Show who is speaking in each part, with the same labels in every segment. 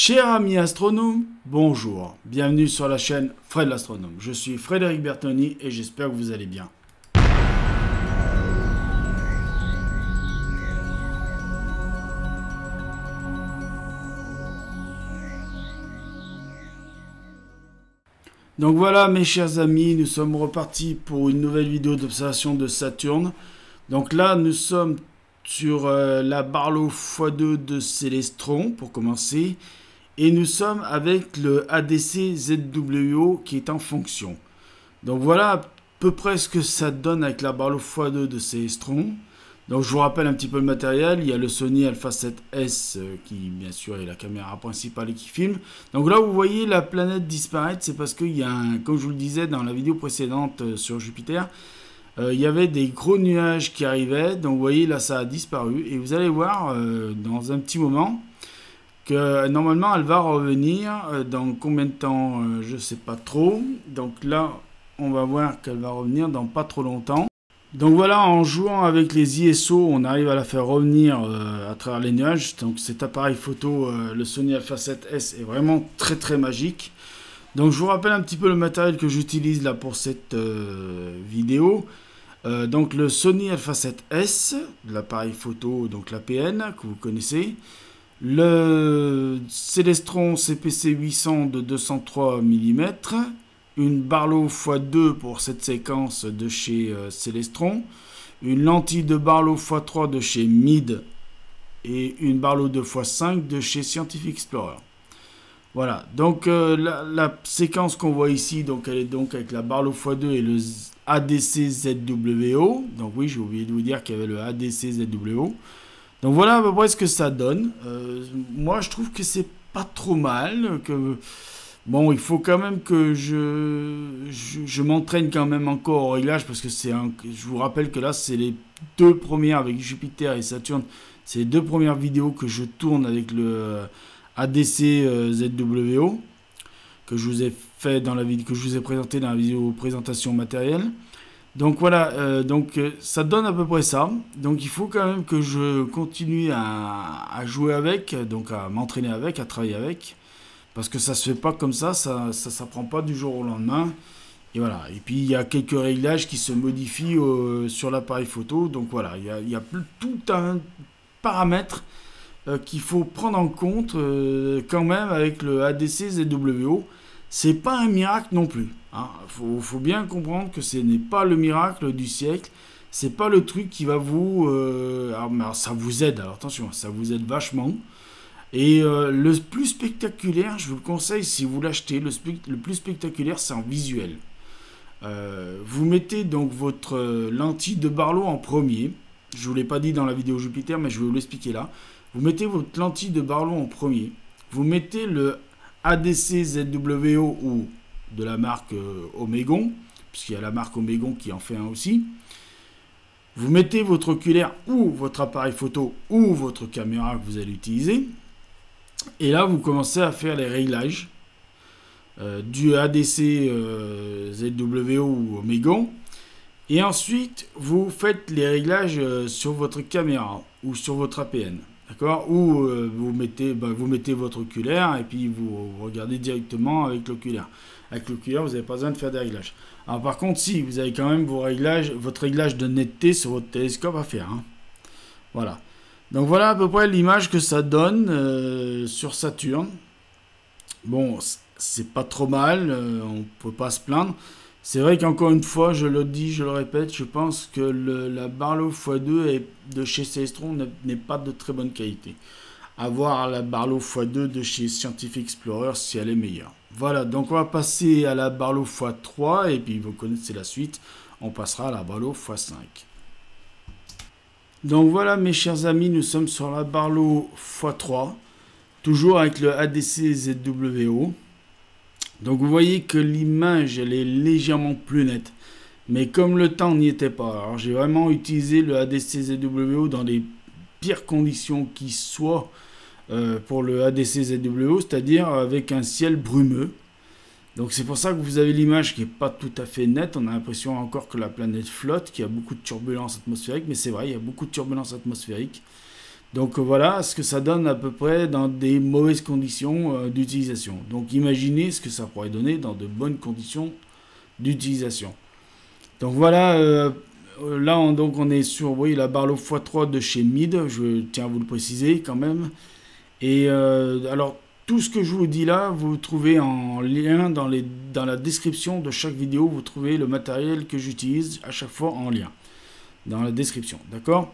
Speaker 1: Chers amis astronomes, bonjour, bienvenue sur la chaîne Fred l'astronome. Je suis Frédéric Bertoni et j'espère que vous allez bien. Donc voilà mes chers amis, nous sommes repartis pour une nouvelle vidéo d'observation de Saturne. Donc là nous sommes sur la Barlow x2 de Célestron pour commencer. Et nous sommes avec le ADC ZWO qui est en fonction. Donc voilà à peu près ce que ça donne avec la Barlow x2 de Célestron. Donc je vous rappelle un petit peu le matériel. Il y a le Sony Alpha 7S qui bien sûr est la caméra principale et qui filme. Donc là vous voyez la planète disparaître. C'est parce qu'il y a comme je vous le disais dans la vidéo précédente sur Jupiter, il y avait des gros nuages qui arrivaient. Donc vous voyez là ça a disparu. Et vous allez voir dans un petit moment que normalement elle va revenir dans combien de temps, je sais pas trop. Donc là on va voir qu'elle va revenir dans pas trop longtemps. Donc voilà, en jouant avec les ISO on arrive à la faire revenir à travers les nuages. Donc cet appareil photo, le Sony Alpha 7S, est vraiment très magique. Donc je vous rappelle un petit peu le matériel que j'utilise là pour cette vidéo. Donc le Sony Alpha 7S, l'appareil photo, donc l'APN que vous connaissez. Le Célestron CPC 800 de 203 mm, une Barlow x2 pour cette séquence de chez Célestron, une lentille de Barlow x3 de chez Meade et une Barlow 2x5 de chez Scientific Explorer. Voilà, donc la séquence qu'on voit ici, donc elle est donc avec la Barlow x2 et le ADC ZWO. Donc oui, j'ai oublié de vous dire qu'il y avait le ADC ZWO. Donc voilà à peu près ce que ça donne. Moi je trouve que c'est pas trop mal. Bon, il faut quand même que je m'entraîne quand même encore au réglage parce que je vous rappelle que là c'est les deux premières avec Jupiter et Saturne. C'est les deux premières vidéos que je tourne avec le ADC ZWO que je vous ai fait dans la vidéo, que je vous ai présenté dans la vidéo présentation matérielle. Donc voilà, ça donne à peu près ça. Donc il faut quand même que je continue à jouer avec, donc à m'entraîner avec, à travailler avec. Parce que ça se fait pas comme ça prend pas du jour au lendemain. Et voilà, et puis il y a quelques réglages qui se modifient sur l'appareil photo. Donc voilà, il y a tout un paramètre qu'il faut prendre en compte quand même avec le ADC ZWO. C'est pas un miracle non plus. Faut bien comprendre que ce n'est pas le miracle du siècle. C'est pas le truc qui va vous... alors, ça vous aide, alors attention, ça vous aide vachement. Et le plus spectaculaire, je vous le conseille si vous l'achetez, le plus spectaculaire c'est en visuel. Vous mettez donc votre lentille de Barlow en premier. Je ne vous l'ai pas dit dans la vidéo Jupiter, mais je vais vous l'expliquer là. Vous mettez votre lentille de Barlow en premier. Vous mettez le ADC ZWO ou de la marque Omegon, puisqu'il y a la marque Omegon qui en fait un aussi. Vous mettez votre oculaire ou votre appareil photo ou votre caméra que vous allez utiliser. Et là, vous commencez à faire les réglages du ADC ZWO ou Omegon. Et ensuite, vous faites les réglages sur votre caméra ou sur votre APN. D'accord? Ou vous mettez votre oculaire et puis vous regardez directement avec l'oculaire. Avec l'oculaire, vous n'avez pas besoin de faire des réglages. Alors par contre, si, vous avez quand même votre réglage de netteté sur votre télescope à faire. Voilà. Donc voilà à peu près l'image que ça donne sur Saturne. Bon, c'est pas trop mal, on peut pas se plaindre. C'est vrai qu'encore une fois, je le dis, je le répète, je pense que la Barlow x2 de chez Célestron n'est pas de très bonne qualité. À voir la Barlow x2 de chez Scientific Explorer si elle est meilleure. Voilà, donc on va passer à la Barlow x3 et puis vous connaissez la suite, on passera à la Barlow x5. Donc voilà mes chers amis, nous sommes sur la Barlow x3, toujours avec le ADC ZWO. Donc vous voyez que l'image elle est légèrement plus nette. Mais comme le temps n'y était pas, alors j'ai vraiment utilisé le ADC ZWO dans les pires conditions qui soient pour le ADC ZWO, c'est-à-dire avec un ciel brumeux. Donc c'est pour ça que vous avez l'image qui n'est pas tout à fait nette. On a l'impression encore que la planète flotte, qu'il y a beaucoup de turbulences atmosphériques. Mais c'est vrai, il y a beaucoup de turbulences atmosphériques. Donc voilà ce que ça donne à peu près dans des mauvaises conditions d'utilisation. Donc imaginez ce que ça pourrait donner dans de bonnes conditions d'utilisation. Donc voilà, là on est sur la Barlow x3 de chez Mead, je tiens à vous le préciser quand même. Et alors tout ce que je vous dis là, vous trouvez en lien dans la description de chaque vidéo, vous trouvez le matériel que j'utilise à chaque fois en lien dans la description, d'accord?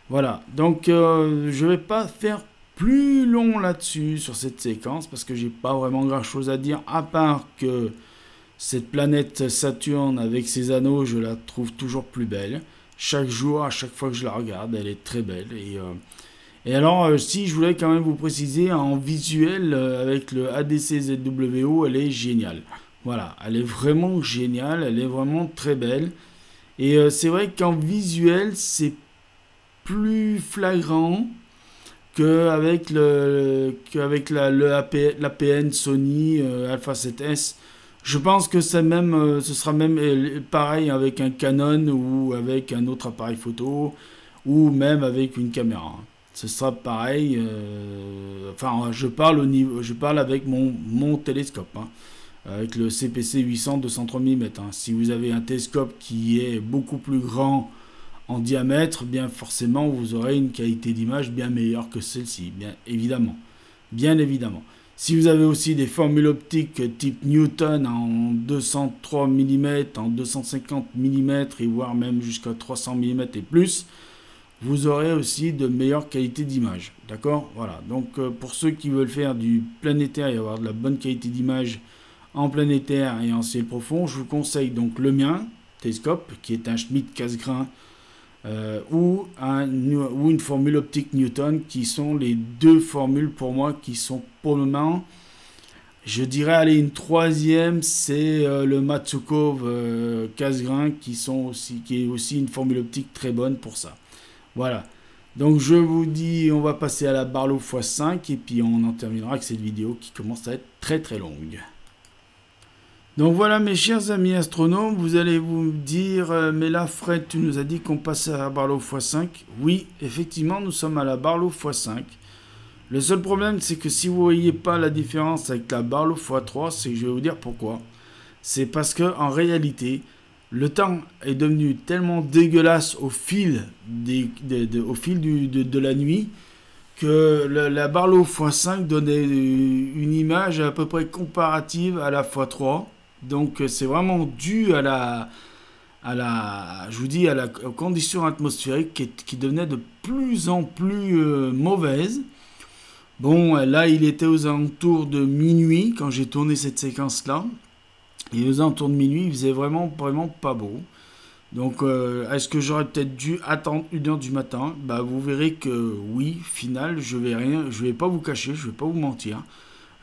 Speaker 1: Voilà, donc je vais pas faire plus long là-dessus sur cette séquence parce que j'ai pas vraiment grand chose à dire à part que cette planète Saturne avec ses anneaux, je la trouve toujours plus belle. Chaque jour, à chaque fois que je la regarde, elle est très belle. Et alors, si je voulais quand même vous préciser, en visuel, avec le ADC ZWO, elle est géniale. Voilà, elle est vraiment géniale, elle est vraiment très belle. Et c'est vrai qu'en visuel, c'est plus flagrant qu'avec l'APN Sony Alpha 7S. Je pense que ce sera même pareil avec un Canon ou avec un autre appareil photo ou même avec une caméra. Ce sera pareil. Enfin, je parle avec mon télescope, hein, avec le CPC 800 203 mm. Hein. Si vous avez un télescope qui est beaucoup plus grand en diamètre, bien forcément vous aurez une qualité d'image bien meilleure que celle-ci, bien évidemment. Bien évidemment. Si vous avez aussi des formules optiques type Newton en 203 mm, en 250 mm et voire même jusqu'à 300 mm et plus, vous aurez aussi de meilleures qualités d'image. D'accord? Voilà. Donc pour ceux qui veulent faire du planétaire et avoir de la bonne qualité d'image en planétaire et en ciel profond, je vous conseille donc le mien, télescope, qui est un Schmidt Cassegrain ou une formule optique Newton, qui sont les deux formules pour moi qui sont pour le moment, je dirais, allez, une troisième, c'est le Matsukov Cassegrain qui est aussi une formule optique très bonne pour ça. Voilà, donc je vous dis, on va passer à la Barlow x5 et puis on en terminera avec cette vidéo qui commence à être très très longue. Donc voilà mes chers amis astronomes, vous allez vous dire, mais là Fred, tu nous as dit qu'on passait à la Barlow x5. Oui, effectivement, nous sommes à la Barlow x5. Le seul problème, c'est que si vous ne voyez pas la différence avec la Barlow x3, c'est que je vais vous dire pourquoi. C'est parce que en réalité, le temps est devenu tellement dégueulasse au fil de la nuit que la Barlow x5 donnait une image à peu près comparative à la x3. Donc c'est vraiment dû je vous dis, aux conditions atmosphériques qui devenaient de plus en plus mauvaises. Bon, là il était aux alentours de minuit quand j'ai tourné cette séquence-là. Et aux alentours de minuit, il faisait vraiment pas beau. Donc est-ce que j'aurais peut-être dû attendre 1h du matin? Bah vous verrez que oui, final, je vais pas vous cacher, je vais pas vous mentir.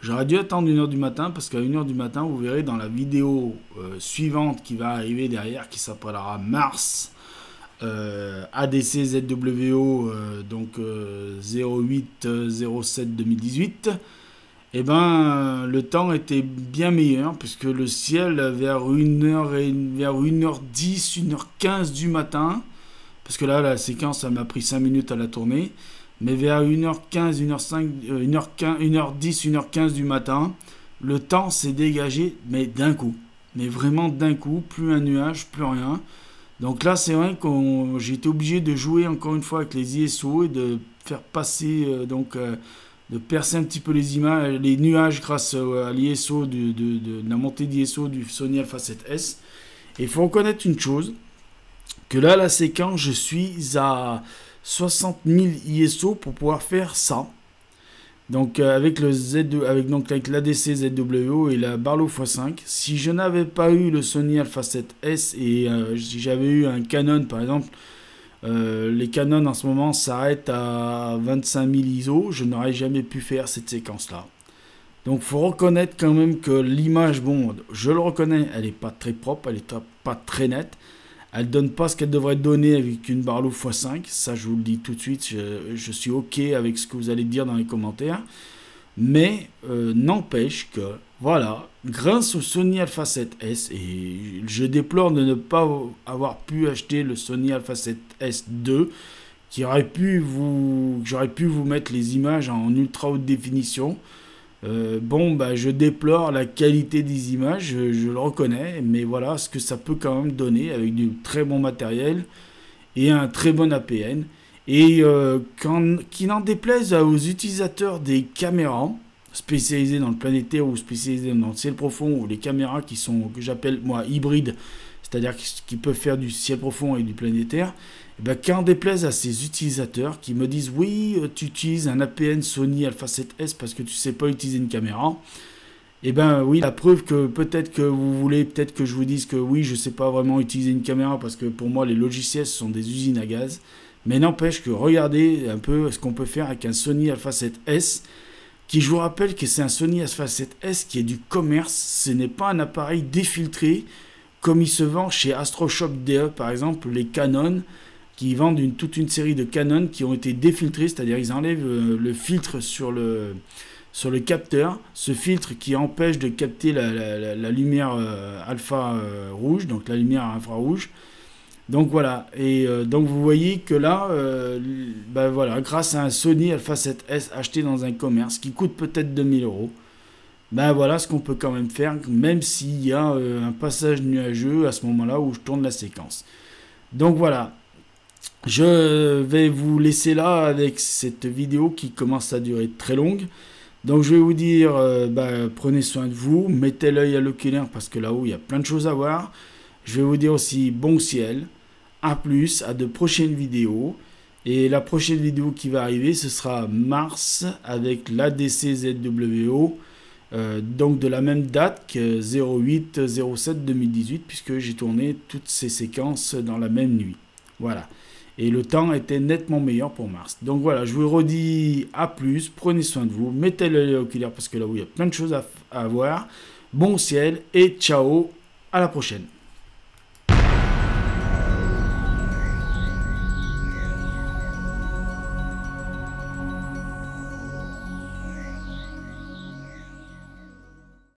Speaker 1: J'aurais dû attendre 1h du matin parce qu'à 1h du matin, vous verrez dans la vidéo suivante qui va arriver derrière, qui s'appellera Mars ADC ZWO, donc 08-07-2018. Et ben le temps était bien meilleur puisque le ciel vers 1h10, 1h15 du matin, parce que là la séquence ça m'a pris 5 minutes à la tourner, mais vers 1h15, 1h10, 1h15 du matin, le temps s'est dégagé, mais d'un coup. Mais vraiment d'un coup, plus un nuage, plus rien. Donc là, c'est vrai que j'ai été obligé de jouer encore une fois avec les ISO et de faire passer, de percer un petit peu les nuages grâce à l'ISO, de la montée d'ISO du Sony Alpha 7S. Et il faut reconnaître une chose, que là, la séquence, je suis à 60 000 ISO pour pouvoir faire ça. Donc avec l'ADC ZWO et la Barlow x5, si je n'avais pas eu le Sony Alpha 7S et si j'avais eu un Canon par exemple, les Canon en ce moment s'arrêtent à 25 000 ISO, je n'aurais jamais pu faire cette séquence là. Donc faut reconnaître quand même que l'image, bon, je le reconnais, elle n'est pas très propre, elle n'est pas très nette. Elle donne pas ce qu'elle devrait donner avec une Barlow x5. Ça, je vous le dis tout de suite. Je suis OK avec ce que vous allez dire dans les commentaires. Mais n'empêche que, voilà, grâce au Sony Alpha 7S, et je déplore de ne pas avoir pu acheter le Sony Alpha 7S 2, j'aurais pu vous mettre les images en ultra haute définition. Bon, bah, je déplore la qualité des images, je le reconnais, mais voilà ce que ça peut quand même donner avec du très bon matériel et un très bon APN. Et qu'il n'en déplaise aux utilisateurs des caméras spécialisées dans le planétaire ou spécialisées dans le ciel profond, ou les caméras qui sont, que j'appelle moi, hybrides, c'est-à-dire qui peuvent faire du ciel profond et du planétaire, et ben, qu'en déplaise à ces utilisateurs qui me disent oui, tu utilises un APN Sony Alpha 7S parce que tu sais pas utiliser une caméra. Et ben oui, la preuve que peut-être que vous voulez, peut-être que je vous dise que oui, je sais pas vraiment utiliser une caméra parce que pour moi les logiciels ce sont des usines à gaz. Mais n'empêche que regardez un peu ce qu'on peut faire avec un Sony Alpha 7S, qui je vous rappelle que c'est un Sony Alpha 7S qui est du commerce, ce n'est pas un appareil défiltré comme il se vend chez AstroShop DE par exemple, les Canon, qui vendent toute une série de Canon qui ont été défiltrés, c'est-à-dire ils enlèvent le filtre sur le capteur, ce filtre qui empêche de capter la lumière alpha rouge, donc la lumière infrarouge. Donc voilà, et donc vous voyez que là, ben voilà, grâce à un Sony Alpha 7S acheté dans un commerce qui coûte peut-être 2000 €, ben voilà ce qu'on peut quand même faire, même s'il y a un passage nuageux à ce moment-là où je tourne la séquence. Donc voilà. Je vais vous laisser là avec cette vidéo qui commence à durer très longue. Donc je vais vous dire, prenez soin de vous, mettez l'œil à l'oculaire parce que là-haut il y a plein de choses à voir. Je vais vous dire aussi bon ciel, à plus, à de prochaines vidéos. Et la prochaine vidéo qui va arriver, ce sera Mars avec l'ADC ZWO, donc de la même date que 08-07-2018 puisque j'ai tourné toutes ces séquences dans la même nuit. Voilà. Et le temps était nettement meilleur pour Mars. Donc voilà, je vous redis à plus, prenez soin de vous, mettez l'œil oculaire parce que là où il y a plein de choses à voir. Bon ciel et ciao, à la prochaine.